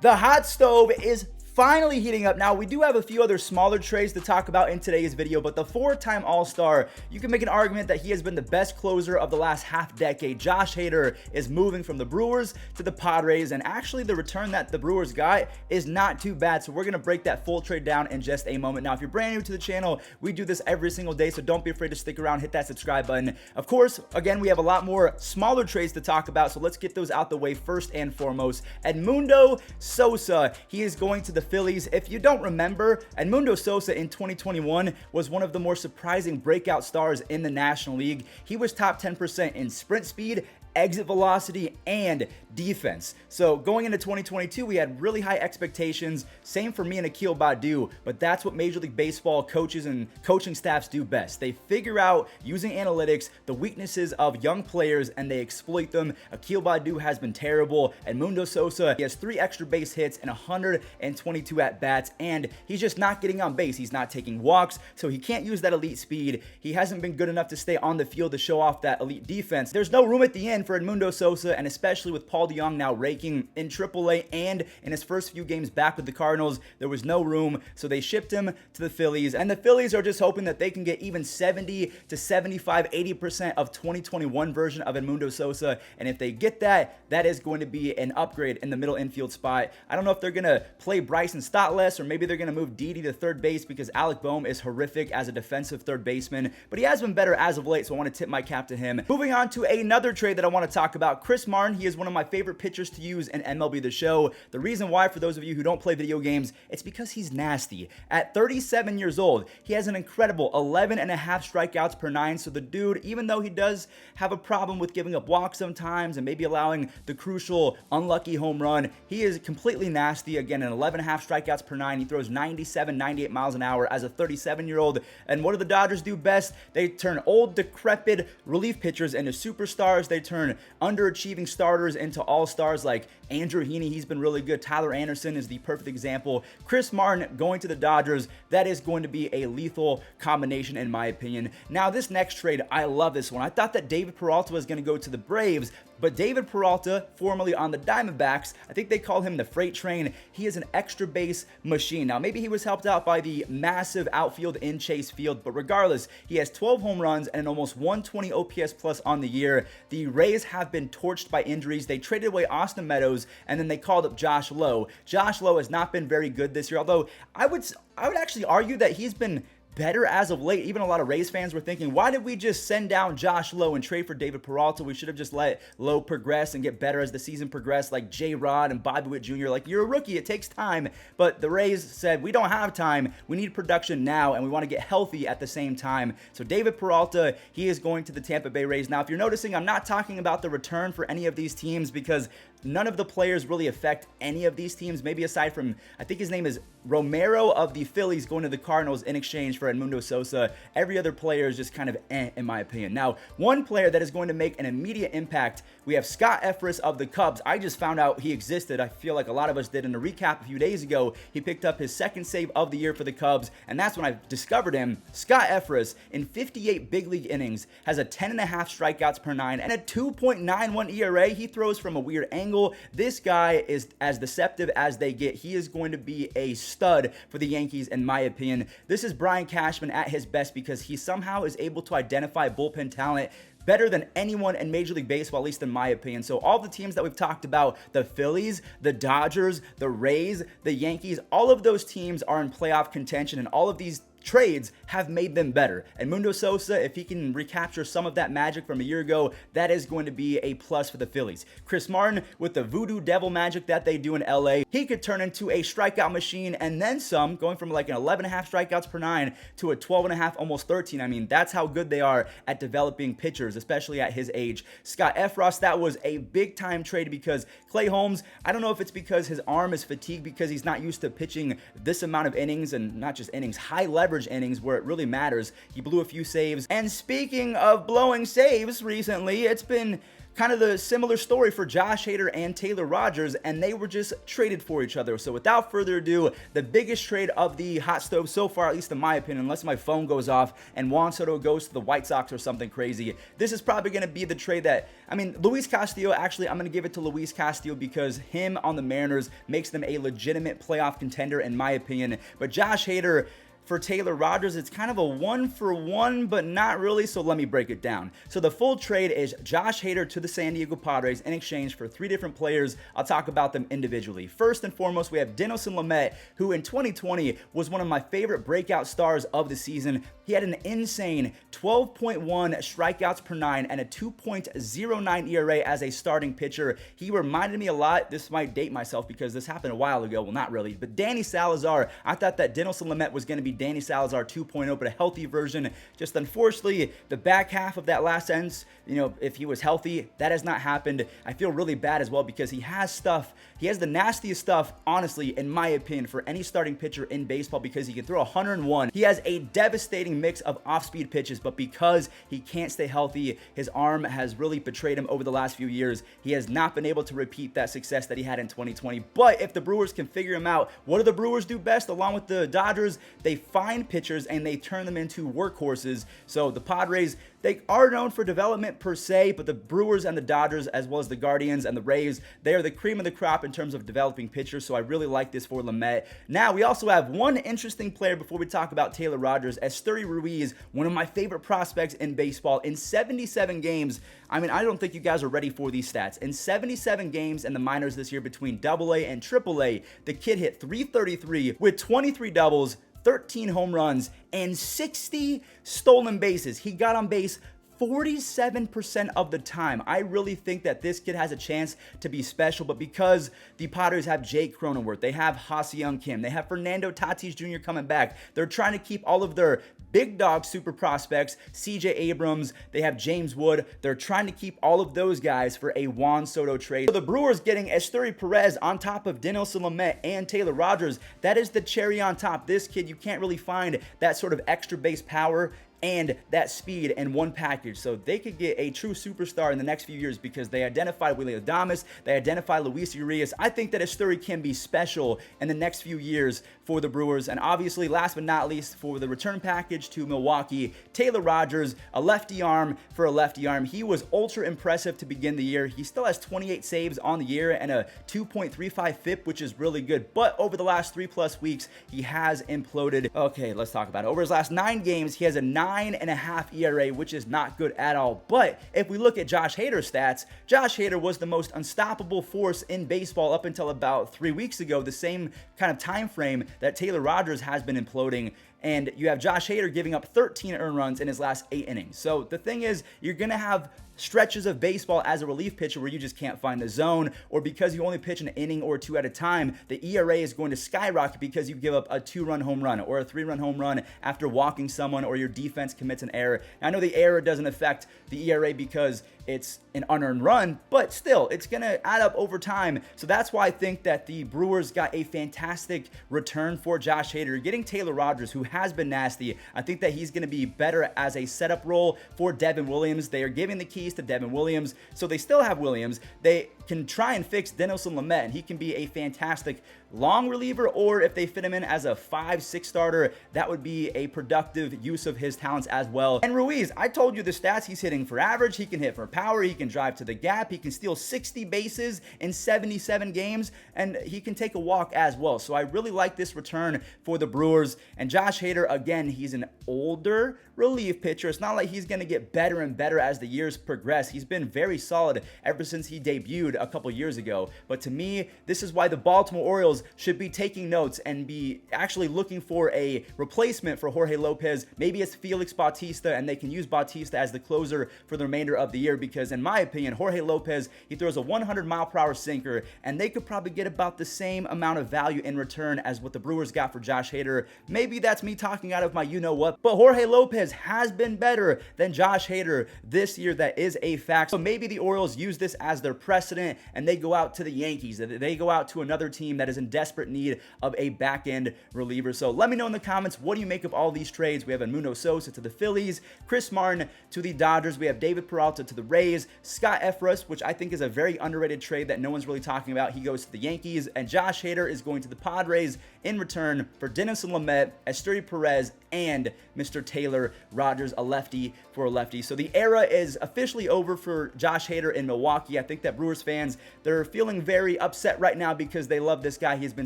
The hot stove is finally heating up. Now, we do have a few other smaller trades to talk about in today's video, but the four-time All-Star, you can make an argument that he has been the best closer of the last half decade. Josh Hader is moving from the Brewers to the Padres, and actually the return that the Brewers got is not too bad, so we're going to break that full trade down in just a moment. Now, if you're brand new to the channel, we do this every single day, so don't be afraid to stick around, hit that subscribe button. Of course, again, we have a lot more smaller trades to talk about, so let's get those out the way first and foremost. Edmundo Sosa, he is going to the Phillies. If you don't remember, Edmundo Sosa in 2021 was one of the more surprising breakout stars in the National League. He was top 10% in sprint speed, exit velocity, and defense. So going into 2022, we had really high expectations. Same for me and Akil Baddoo, but that's what Major League Baseball coaches and coaching staffs do best. They figure out, using analytics, the weaknesses of young players, and they exploit them. Akil Baddoo has been terrible. Edmundo Sosa, he has 3 extra base hits and 122 at-bats, and he's just not getting on base. He's not taking walks, so he can't use that elite speed. He hasn't been good enough to stay on the field to show off that elite defense. There's no room at the end for Edmundo Sosa, and especially with Paul DeJong now raking in AAA and in his first few games back with the Cardinals, there was no room, so they shipped him to the Phillies, and the Phillies are just hoping that they can get even 70 to 75, 80% of 2021 version of Edmundo Sosa, and if they get that, that is going to be an upgrade in the middle infield spot. I don't know if they're going to play Bryson Stott less, or maybe they're going to move Didi to third base because Alec Boehm is horrific as a defensive third baseman, but he has been better as of late, so I want to tip my cap to him. Moving on to another trade that I want to talk about, Chris Martin. He is one of my favorite pitchers to use in MLB The Show. The reason why, for those of you who don't play video games, it's because he's nasty. At 37 years old, he has an incredible 11.5 strikeouts per 9, so the dude, even though he does have a problem with giving up walks sometimes and maybe allowing the crucial unlucky home run, he is completely nasty. Again, an 11.5 strikeouts per 9. He throws 97, 98 miles an hour as a 37-year-old. And what do the Dodgers do best? They turn old, decrepit relief pitchers into superstars. They turn underachieving starters into all-stars like Andrew Heaney. He's been really good. Tyler Anderson is the perfect example. Chris Martin going to the Dodgers, that is going to be a lethal combination in my opinion. Now, this next trade, I love this one. I thought that David Peralta was going to go to the Braves, but David Peralta, formerly on the Diamondbacks, I think they call him the freight train. He is an extra base machine. Now, maybe he was helped out by the massive outfield in Chase Field, but regardless, he has 12 home runs and an almost 120 OPS plus on the year. The Rays have been torched by injuries. They traded away Austin Meadows, and then they called up Josh Lowe. Josh Lowe has not been very good this year, although I would actually argue that he's been better as of late. Even a lot of Rays fans were thinking, why did we just send down Josh Lowe and trade for David Peralta? We should have just let Lowe progress and get better as the season progressed, like J-Rod and Bobby Witt Jr. Like, you're a rookie, it takes time. But the Rays said, we don't have time. We need production now, and we want to get healthy at the same time. So David Peralta, he is going to the Tampa Bay Rays. Now, if you're noticing, I'm not talking about the return for any of these teams because none of the players really affect any of these teams, maybe aside from, I think his name is Romero of the Phillies going to the Cardinals in exchange for Edmundo Sosa. Every other player is just kind of in my opinion. Now, one player that is going to make an immediate impact, we have Scott Ephross of the Cubs. I just found out he existed. I feel like a lot of us did in a recap a few days ago. He picked up his second save of the year for the Cubs, and that's when I discovered him. Scott Ephross, in 58 big league innings, has a 10.5 strikeouts per 9 and a 2.91 ERA. He throws from a weird angle. This guy is as deceptive as they get. He is going to be a stud for the Yankees, in my opinion. This is Brian Cashman at his best because he somehow is able to identify bullpen talent better than anyone in Major League Baseball, at least in my opinion. So all the teams that we've talked about, the Phillies, the Dodgers, the Rays, the Yankees, all of those teams are in playoff contention, and all of these trades have made them better. Edmundo Sosa, if he can recapture some of that magic from a year ago, that is going to be a plus for the Phillies. Chris Martin, with the voodoo devil magic that they do in LA, he could turn into a strikeout machine and then some, going from like an 11.5 strikeouts per 9 to a 12.5, almost 13. I mean, that's how good they are at developing pitchers, especially at his age. Scott Effross, that was a big time trade because Clay Holmes, I don't know if it's because his arm is fatigued because he's not used to pitching this amount of innings, and not just innings, high leverage innings where it really matters. He blew a few saves. And speaking of blowing saves recently, it's been kind of the similar story for Josh Hader and Taylor Rogers, and they were just traded for each other. So without further ado, the biggest trade of the hot stove so far, at least in my opinion, unless my phone goes off and Juan Soto goes to the White Sox or something crazy, this is probably going to be the trade that, I mean, Luis Castillo, actually, I'm going to give it to Luis Castillo because him on the Mariners makes them a legitimate playoff contender in my opinion. But Josh Hader for Taylor Rogers, it's kind of a 1-for-1, but not really, so let me break it down. So the full trade is Josh Hader to the San Diego Padres in exchange for 3 different players. I'll talk about them individually. First and foremost, we have Dinelson Lamet, who in 2020 was one of my favorite breakout stars of the season. He had an insane 12.1 strikeouts per 9 and a 2.09 ERA as a starting pitcher. He reminded me a lot, this might date myself because this happened a while ago, well not really, but Danny Salazar. I thought that Dinelson Lamet was going to be Danny Salazar 2.0, but a healthy version. Just unfortunately, the back half of that last sentence, you know, if he was healthy, that has not happened. I feel really bad as well because he has stuff. He has the nastiest stuff, honestly, in my opinion, for any starting pitcher in baseball because he can throw 101. He has a devastating mix of off-speed pitches, but because he can't stay healthy, his arm has really betrayed him over the last few years. He has not been able to repeat that success that he had in 2020. But if the Brewers can figure him out, what do the Brewers do best along with the Dodgers? They find pitchers and they turn them into workhorses. So the Padres, they are known for development per se, but the Brewers and the Dodgers, as well as the Guardians and the Rays, they are the cream of the crop in terms of developing pitchers, so I really like this for Lamet. Now, we also have one interesting player before we talk about Taylor Rogers, Estuery Ruiz, one of my favorite prospects in baseball. In 77 games, I mean, I don't think you guys are ready for these stats. In 77 games in the minors this year between AA and AAA, the kid hit .333 with 23 doubles, 13 home runs, and 60 stolen bases. He got on base 47% of the time. I really think that this kid has a chance to be special, but because the Padres have Jake Cronenworth, they have Ha-Seong Kim, they have Fernando Tatis Jr. coming back, they're trying to keep all of their big dog super prospects, CJ Abrams, they have James Wood, they're trying to keep all of those guys for a Juan Soto trade. So the Brewers getting Estuery Perez on top of Dinelson Lamet and Taylor Rogers, that is the cherry on top. This kid, you can't really find that sort of extra base power and that speed in one package. So they could get a true superstar in the next few years because they identified Willie Adames, they identified Luis Urias. I think that Estuery can be special in the next few years for the Brewers. And obviously, last but not least, for the return package to Milwaukee, Taylor Rogers, a lefty arm for a lefty arm. He was ultra impressive to begin the year. He still has 28 saves on the year and a 2.35 FIP, which is really good. But over the last 3+ weeks, he has imploded. Okay, let's talk about it. Over his last 9 games, he has a 9.5 ERA, which is not good at all. But if we look at Josh Hader's stats, Josh Hader was the most unstoppable force in baseball up until about 3 weeks ago, the same kind of time frame that Taylor Rogers has been imploding. And you have Josh Hader giving up 13 earned runs in his last 8 innings. So the thing is, you're going to have stretches of baseball as a relief pitcher where you just can't find the zone, or because you only pitch an inning or 2 at a time, the ERA is going to skyrocket because you give up a 2-run home run or a 3-run home run after walking someone, or your defense commits an error. Now, I know the error doesn't affect the ERA because it's an unearned run, but still, it's going to add up over time. So that's why I think that the Brewers got a fantastic return for Josh Hader. Getting Taylor Rogers, who has been nasty, I think that he's going to be better as a setup role for Devin Williams. They are giving the keys to Devin Williams, so they still have Williams. They can try and fix Dinelson Lamet, and he can be a fantastic long reliever, or if they fit him in as a 5-6 starter, that would be a productive use of his talents as well. And Ruiz, I told you the stats. He's hitting for average, he can hit for power, he can drive to the gap, he can steal 60 bases in 77 games, and he can take a walk as well. So I really like this return for the Brewers. And Josh Hader, again, he's an older relief pitcher. It's not like he's going to get better and better as the years progress. He's been very solid ever since he debuted a couple years ago. But to me, this is why the Baltimore Orioles should be taking notes and be actually looking for a replacement for Jorge Lopez. Maybe it's Felix Bautista, and they can use Bautista as the closer for the remainder of the year, because in my opinion, Jorge Lopez, he throws a 100-mile-per-hour sinker, and they could probably get about the same amount of value in return as what the Brewers got for Josh Hader. Maybe that's me talking out of my you-know-what, but Jorge Lopez has been better than Josh Hader this year that is is a fact. So maybe the Orioles use this as their precedent and they go out to the Yankees. They go out to another team that is in desperate need of a back-end reliever. So let me know in the comments, what do you make of all these trades? We have Muno Sosa to the Phillies, Chris Martin to the Dodgers. We have David Peralta to the Rays, Scott Effross, which I think is a very underrated trade that no one's really talking about. He goes to the Yankees, and Josh Hader is going to the Padres in return for Dinelson, Lamet, Estuery, Perez, and Mr. Taylor Rogers, a lefty for a lefty. So the era is officially over for Josh Hader in Milwaukee. I think that Brewers fans, they're feeling very upset right now because they love this guy. He's been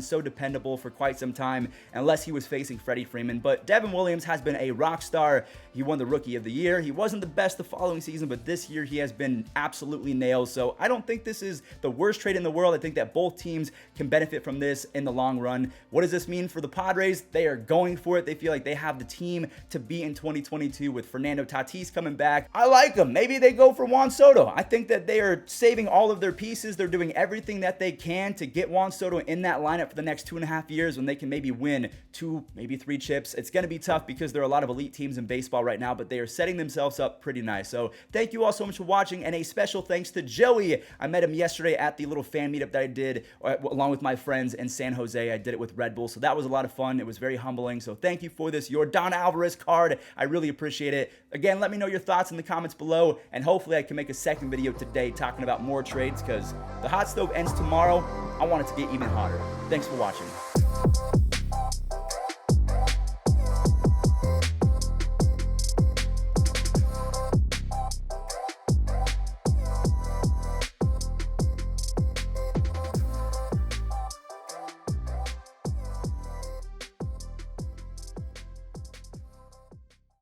so dependable for quite some time, unless he was facing Freddie Freeman. But Devin Williams has been a rock star. He won the Rookie of the Year. He wasn't the best the following season, but this year he has been absolutely nailed. So I don't think this is the worst trade in the world. I think that both teams can benefit from this in the long run. What does this mean for the Padres? They are going for it. They feel like they have the team to be in 2022 with Fernando Tatis coming back. I like them. Maybe they go for Juan Soto. I think that they are saving all of their pieces. They're doing everything that they can to get Juan Soto in that lineup for the next 2.5 years when they can maybe win 2, maybe 3 chips. It's going to be tough because there are a lot of elite teams in baseball right now, but they are setting themselves up pretty nice. So thank you all so much for watching, and a special thanks to Joey. I met him yesterday at the little fan meetup that I did along with my friends in San Jose. I did it with Red Bull, so that was a lot of fun. It was very humbling. So thank you for this, your Don Alvarez card. I really appreciate it. Again, let me know your thoughts in the comments below, and hopefully I can make a second video today talking about more trades because the hot stove ends tomorrow. I want it to get even hotter. Thanks for watching.